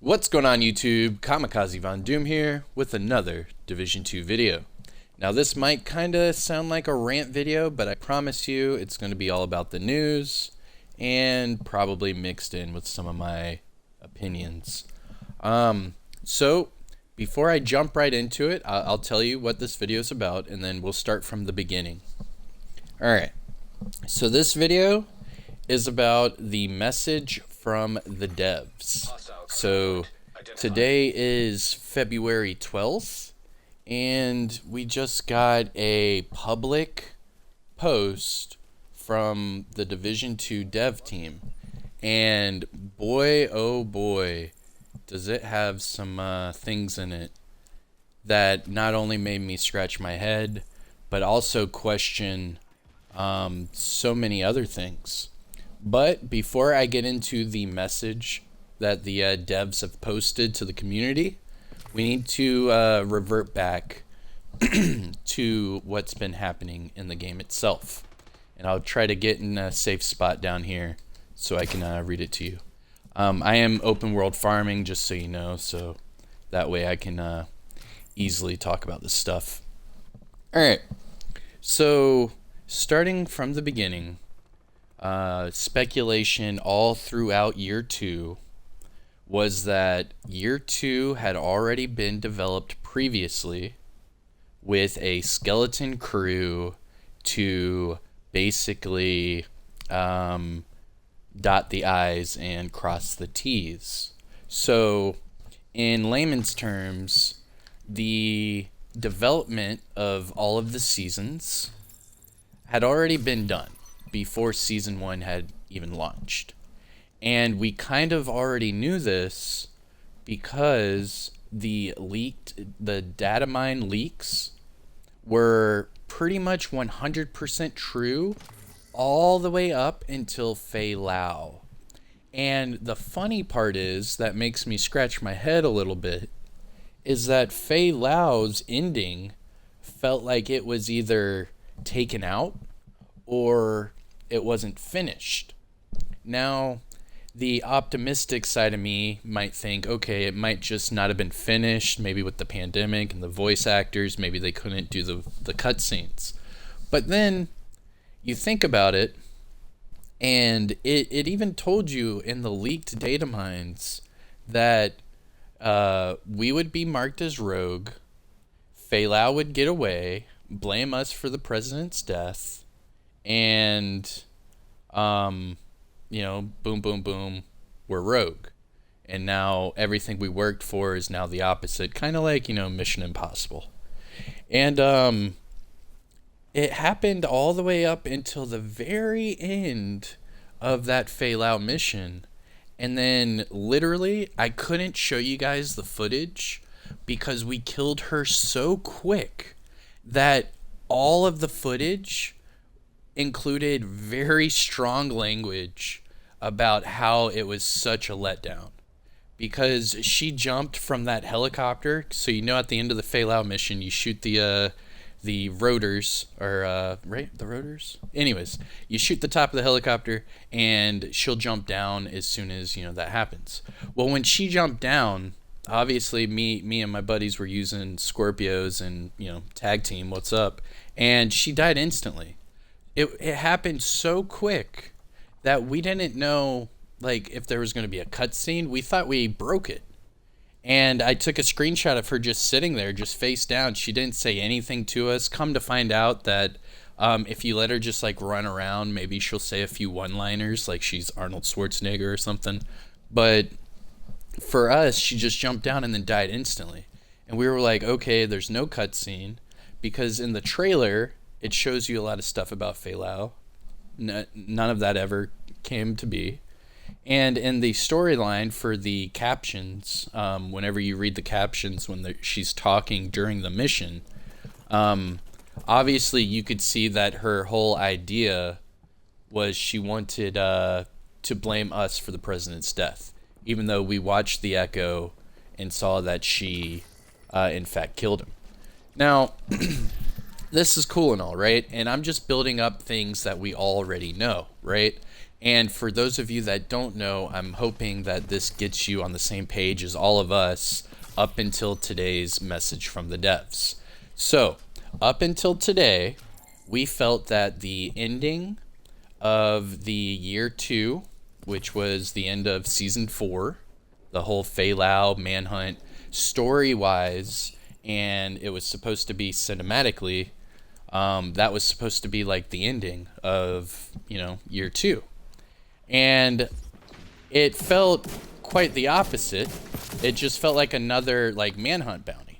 What's going on YouTube? Kamikazevondoom here with another Division 2 video. Now this might kinda sound like a rant video, but I promise you it's going to be all about the news and probably mixed in with some of my opinions. So before I jump right into it, I'll tell you what this video is about and then we'll start from the beginning. Alright, so this video is about the message from the devs. So today is February 12th, and we just got a public post from the Division 2 dev team. And boy, oh boy, does it have some things in it that not only made me scratch my head, but also question so many other things. But before I get into the message that the devs have posted to the community, we need to revert back to what's been happening in the game itself. And I'll try to get in a safe spot down here so I can read it to you. I am open world farming, just so you know, so that way I can easily talk about this stuff. Alright, so starting from the beginning, speculation all throughout year 2 was that year 2 had already been developed previously with a skeleton crew to basically dot the I's and cross the T's. So in layman's terms, the development of all of the seasons had already been done before season 1 had even launched. And we kind of already knew this because the data mine leaks were pretty much 100% true all the way up until Fei Lao. And the funny part is, that makes me scratch my head a little bit, is that Fei Lao's ending felt like it was either taken out or it wasn't finished. Now, the optimistic side of me might think, okay, it might just not have been finished, maybe with the pandemic and the voice actors, maybe they couldn't do the cutscenes. But then you think about it, and it even told you in the leaked data mines that we would be marked as rogue, Fei Lao would get away, blame us for the president's death, and you know, boom, boom, boom, we're rogue. And now everything we worked for is now the opposite. Kind of like, you know, Mission Impossible. And it happened all the way up until the very end of that Fei Lao mission. And then literally, I couldn't show you guys the footage because we killed her so quick that all of the footage included very strong language about how it was such a letdown, because she jumped from that helicopter. So you know, at the end of the Fei Lao mission, you shoot the rotors, or right, the rotors. Anyways, you shoot the top of the helicopter, and she'll jump down as soon as, you know, that happens. Well, when she jumped down, obviously me and my buddies were using Scorpios and, you know, tag team. What's up? And she died instantly. It happened so quick that we didn't know, like, if there was going to be a cutscene. We thought we broke it. And I took a screenshot of her just sitting there, just face down. She didn't say anything to us. Come to find out that if you let her just, like, run around, maybe she'll say a few one-liners, like she's Arnold Schwarzenegger or something. But for us, she just jumped down and then died instantly. And we were like, okay, there's no cutscene, because in the trailer it shows you a lot of stuff about Fei Lao. None of that ever came to be. And in the storyline for the captions, whenever you read the captions when she's talking during the mission, obviously you could see that her whole idea was she wanted to blame us for the president's death, even though we watched the echo and saw that she in fact killed him. Now, this is cool and all, right? And I'm just building up things that we already know, right? And for those of you that don't know, I'm hoping that this gets you on the same page as all of us up until today's message from the devs. So, up until today, we felt that the ending of the year 2, which was the end of season 4, the whole Fei Lao manhunt, story-wise, and it was supposed to be cinematically, that was supposed to be like the ending of, year 2. And it felt quite the opposite. It just felt like another manhunt bounty,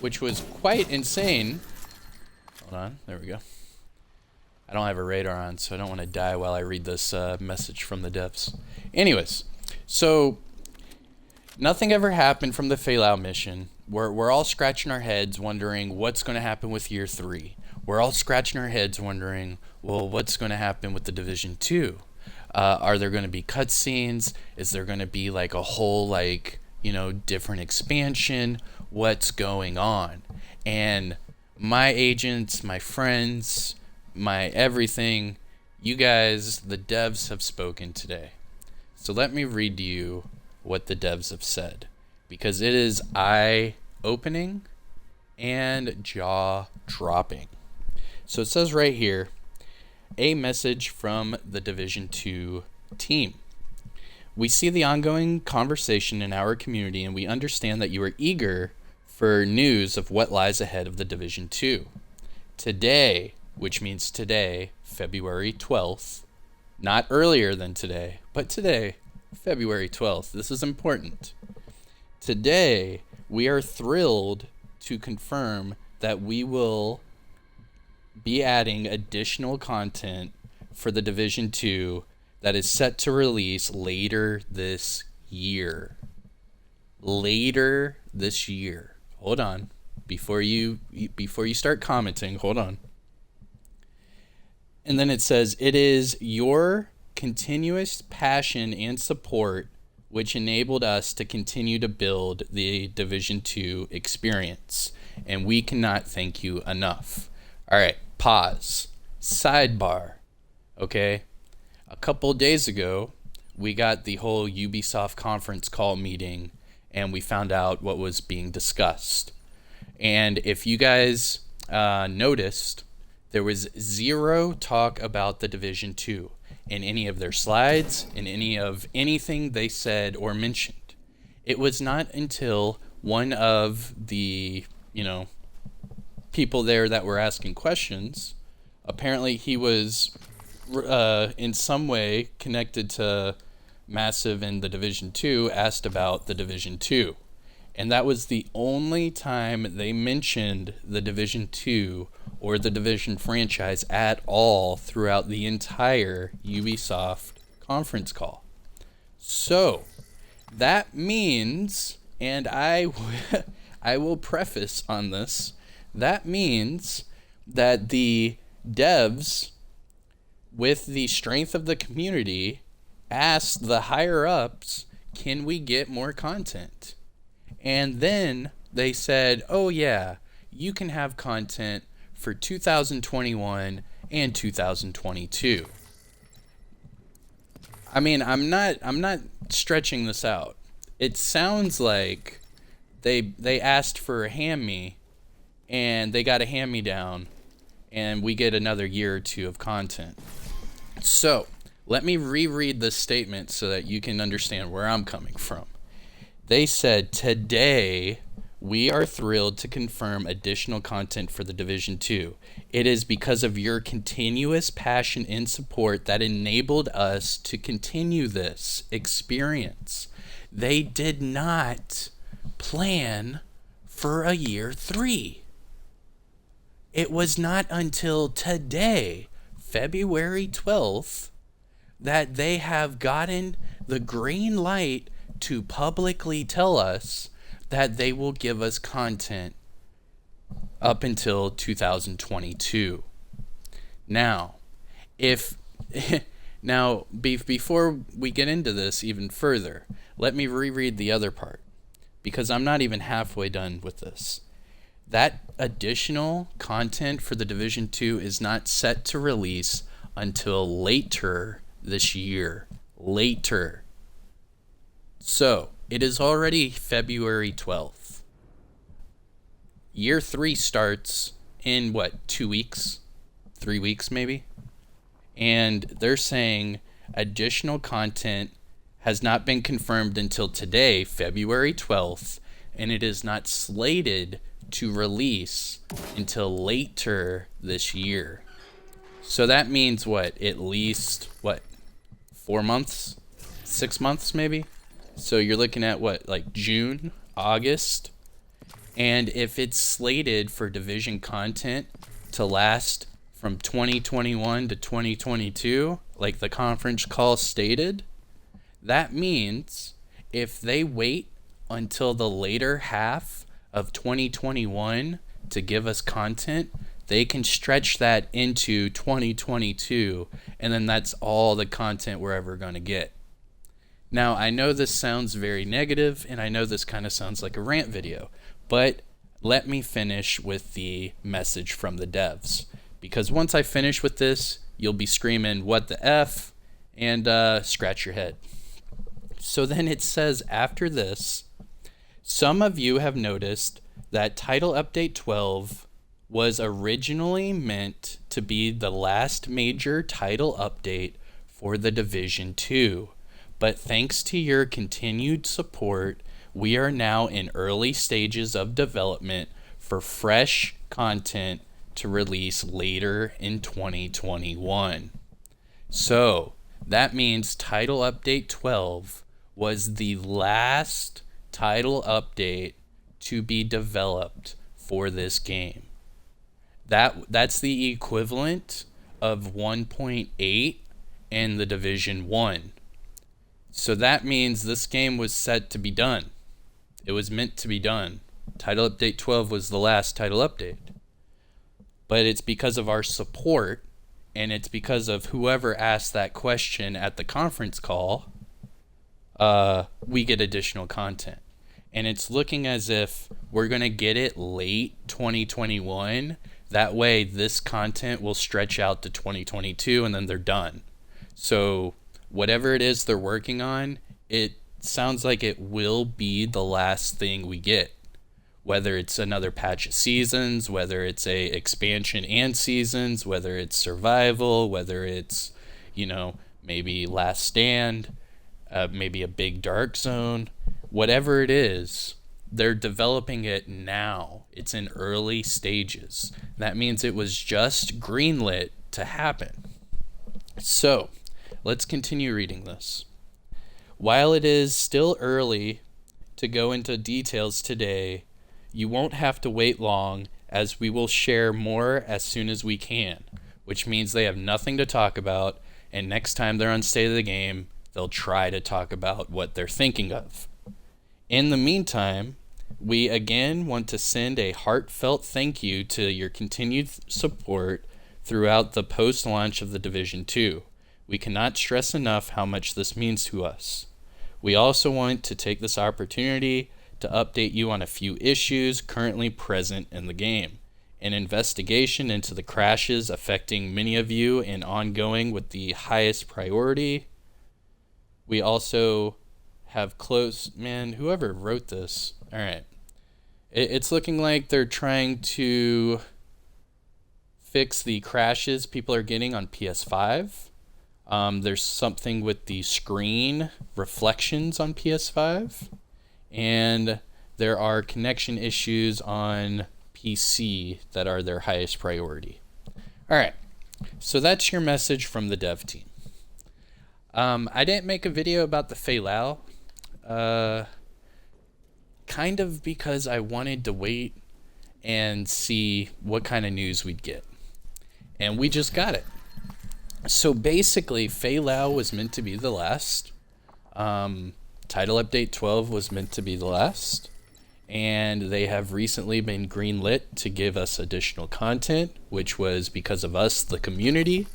which was quite insane. Hold on, there we go. I don't have a radar on, so I don't want to die while I read this message from the devs. Anyways, so nothing ever happened from the Fei Lao mission. We're all scratching our heads wondering what's going to happen with year 3. We're all scratching our heads wondering, well, what's going to happen with the Division 2? Are there going to be cutscenes? Is there going to be a whole different expansion? What's going on? And my agents, my friends, my everything, you guys, the devs have spoken today. So let me read to you what the devs have said, because it is eye-opening and jaw-dropping. So it says right here, a message from the Division 2 team. We see the ongoing conversation in our community, and we understand that you are eager for news of what lies ahead of the Division 2. Today, which means today, February 12th, not earlier than today, but today, February 12th. This is important. Today, we are thrilled to confirm that we will be adding additional content for the Division 2 that is set to release later this year. Later this year. Hold on. Before you start commenting, hold on. And then it says, it is your continuous passion and support which enabled us to continue to build the Division 2 experience. And we cannot thank you enough. All right, pause. Sidebar. Okay? A couple days ago, we got the whole Ubisoft conference call meeting, and we found out what was being discussed. And if you guys noticed, there was zero talk about the Division 2 in any of their slides, in anything they said or mentioned. It was not until one of the, people there that were asking questions, apparently he was in some way connected to Massive in the Division 2, asked about the Division 2. And that was the only time they mentioned the Division 2 or the Division franchise at all throughout the entire Ubisoft conference call. So, that means, and I will preface on this, that means that the devs, with the strength of the community, asked the higher-ups, can we get more content? And then they said, oh yeah, you can have content for 2021 and 2022. I mean, I'm not stretching this out. It sounds like they asked for a hand-me, and they got a hand-me-down, and we get another year or 2 of content. So, let me reread this statement so that you can understand where I'm coming from. They said, today, we are thrilled to confirm additional content for the Division 2. It is because of your continuous passion and support that enabled us to continue this experience. They did not plan for a year 3. It was not until today, February 12th, that they have gotten the green light to publicly tell us that they will give us content up until 2022. Now, before we get into this even further, let me reread the other part, because I'm not even halfway done with this. That additional content for the Division 2 is not set to release until later this year. Later. So, it is already February 12th. Year 3 starts in, 2 weeks? 3 weeks, maybe? And they're saying additional content has not been confirmed until today, February 12th, and it is not slated to release until later this year. So that means at least 4 months, 6 months maybe? So you're looking at June, August. And if it's slated for Division content to last from 2021 to 2022, like the conference call stated, that means if they wait until the later half of 2021 to give us content, they can stretch that into 2022, and then that's all the content we're ever going to get. Now, I know this sounds very negative, and I know this kind of sounds like a rant video, but let me finish with the message from the devs. Because once I finish with this, you'll be screaming, "What the F?" and scratch your head. So then it says after this, some of you have noticed that Title Update 12 was originally meant to be the last major title update for the Division 2. But thanks to your continued support, we are now in early stages of development for fresh content to release later in 2021. So that means Title Update 12 was the last title update to be developed for this game. That's the equivalent of 1.8 in the Division 1. So that means this game was set to be done. It was meant to be done. Title Update 12 was the last title update. But it's because of our support, and it's because of whoever asked that question at the conference call, we get additional content. And it's looking as if we're going to get it late 2021. That way, this content will stretch out to 2022, and then they're done. So whatever it is they're working on, it sounds like it will be the last thing we get. Whether it's another patch of seasons, whether it's a expansion and seasons, whether it's survival, whether it's, maybe Last Stand, maybe a big dark zone, whatever it is, they're developing it now. It's in early stages. That means it was just greenlit to happen. So, let's continue reading this. While it is still early to go into details today, you won't have to wait long, as we will share more as soon as we can, which means they have nothing to talk about, and next time they're on State of the Game, they'll try to talk about what they're thinking of. In the meantime, we again want to send a heartfelt thank you to your continued support throughout the post-launch of the Division 2. We cannot stress enough how much this means to us. We also want to take this opportunity to update you on a few issues currently present in the game. An investigation into the crashes affecting many of you and ongoing with the highest priority. We also have whoever wrote this. All right. It's looking like they're trying to fix the crashes people are getting on PS5. There's something with the screen reflections on PS5. And there are connection issues on PC that are their highest priority. All right, so that's your message from the dev team. I didn't make a video about the Fei Lao, kind of because I wanted to wait and see what kind of news we'd get. And we just got it. So basically, Fei Lao was meant to be the last. Title Update 12 was meant to be the last, and they have recently been greenlit to give us additional content, which was because of us, the community,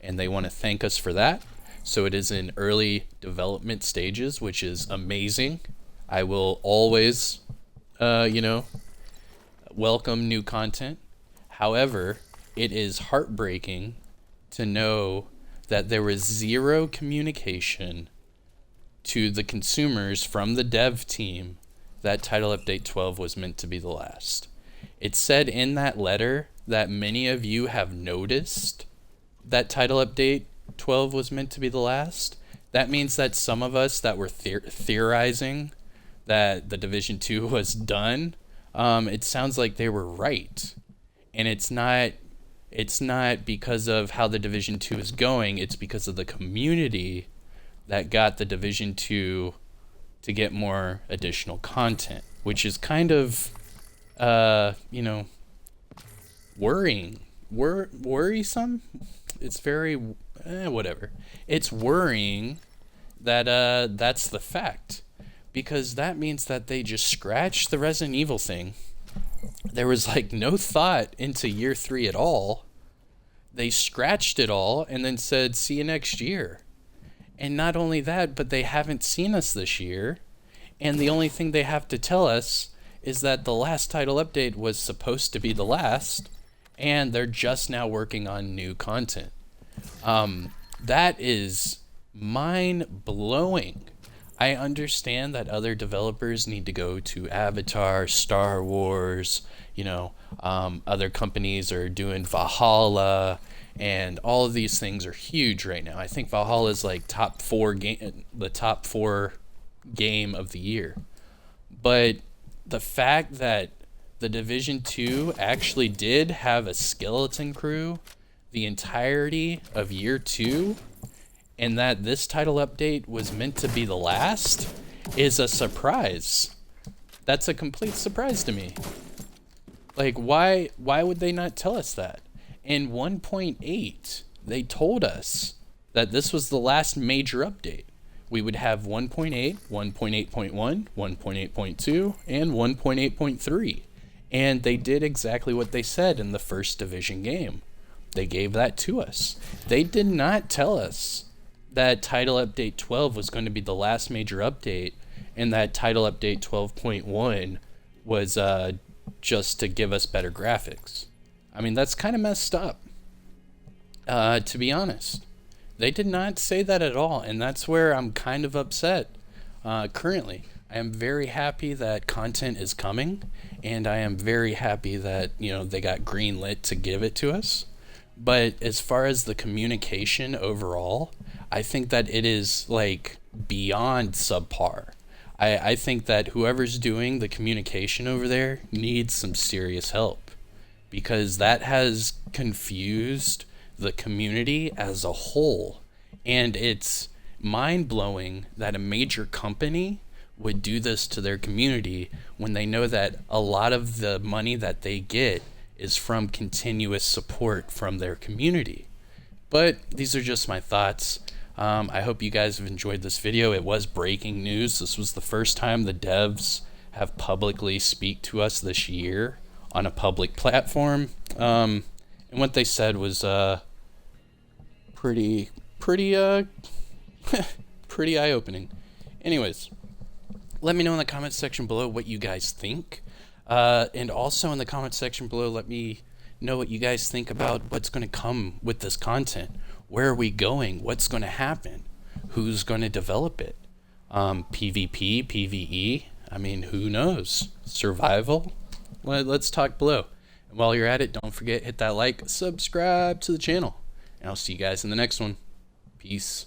and they want to thank us for that. So it is in early development stages, which is amazing. I will always, welcome new content. However, it is heartbreaking to know that there was zero communication to the consumers from the dev team that Title Update 12 was meant to be the last. It said in that letter that many of you have noticed that Title Update 12 was meant to be the last. That means that some of us that were theorizing that the Division 2 was done, it sounds like they were right. And it's not because of how the Division 2 is going, it's because of the community that got the Division 2 to get more additional content, which is kind of, worrying. Worrisome? It's very, whatever. It's worrying that that's the fact, because that means that they just scratched the Resident Evil thing. There was like no thought into year 3 at all. They scratched it all and then said, see you next year. And not only that, but they haven't seen us this year. And the only thing they have to tell us is that the last title update was supposed to be the last, and they're just now working on new content. That is mind-blowing. I understand that other developers need to go to Avatar, Star Wars, other companies are doing Valhalla, and all of these things are huge right now. I think Valhalla is like the top 4 game of the year. But the fact that the Division 2 actually did have a skeleton crew the entirety of year 2, and that this title update was meant to be the last, is a surprise. That's a complete surprise to me. Like, why would they not tell us that? In 1.8, they told us that this was the last major update. We would have 1.8, 1.8.1, 1.8.2, and 1.8.3. And they did exactly what they said in the first Division game. They gave that to us. They did not tell us that Title Update 12 was going to be the last major update, and that Title Update 12.1 was just to give us better graphics. I mean, that's kind of messed up, to be honest. They did not say that at all, and that's where I'm kind of upset currently. I am very happy that content is coming, and I am very happy that, they got greenlit to give it to us. But as far as the communication overall, I think that it is like beyond subpar. I think that whoever's doing the communication over there needs some serious help, because that has confused the community as a whole. And it's mind-blowing that a major company would do this to their community when they know that a lot of the money that they get is from continuous support from their community. But these are just my thoughts. I hope you guys have enjoyed this video. It was breaking news. This was the first time the devs have publicly speak to us this year on a public platform. And what they said was pretty pretty eye-opening. Anyways, let me know in the comments section below what you guys think. And also in the comments section below, let me know what you guys think about what's going to come with this content. Where are we going? What's going to happen? Who's going to develop it? PvP, PvE? I mean, who knows? Survival? Let's talk below. And while you're at it, don't forget, hit that like, subscribe to the channel. And I'll see you guys in the next one. Peace.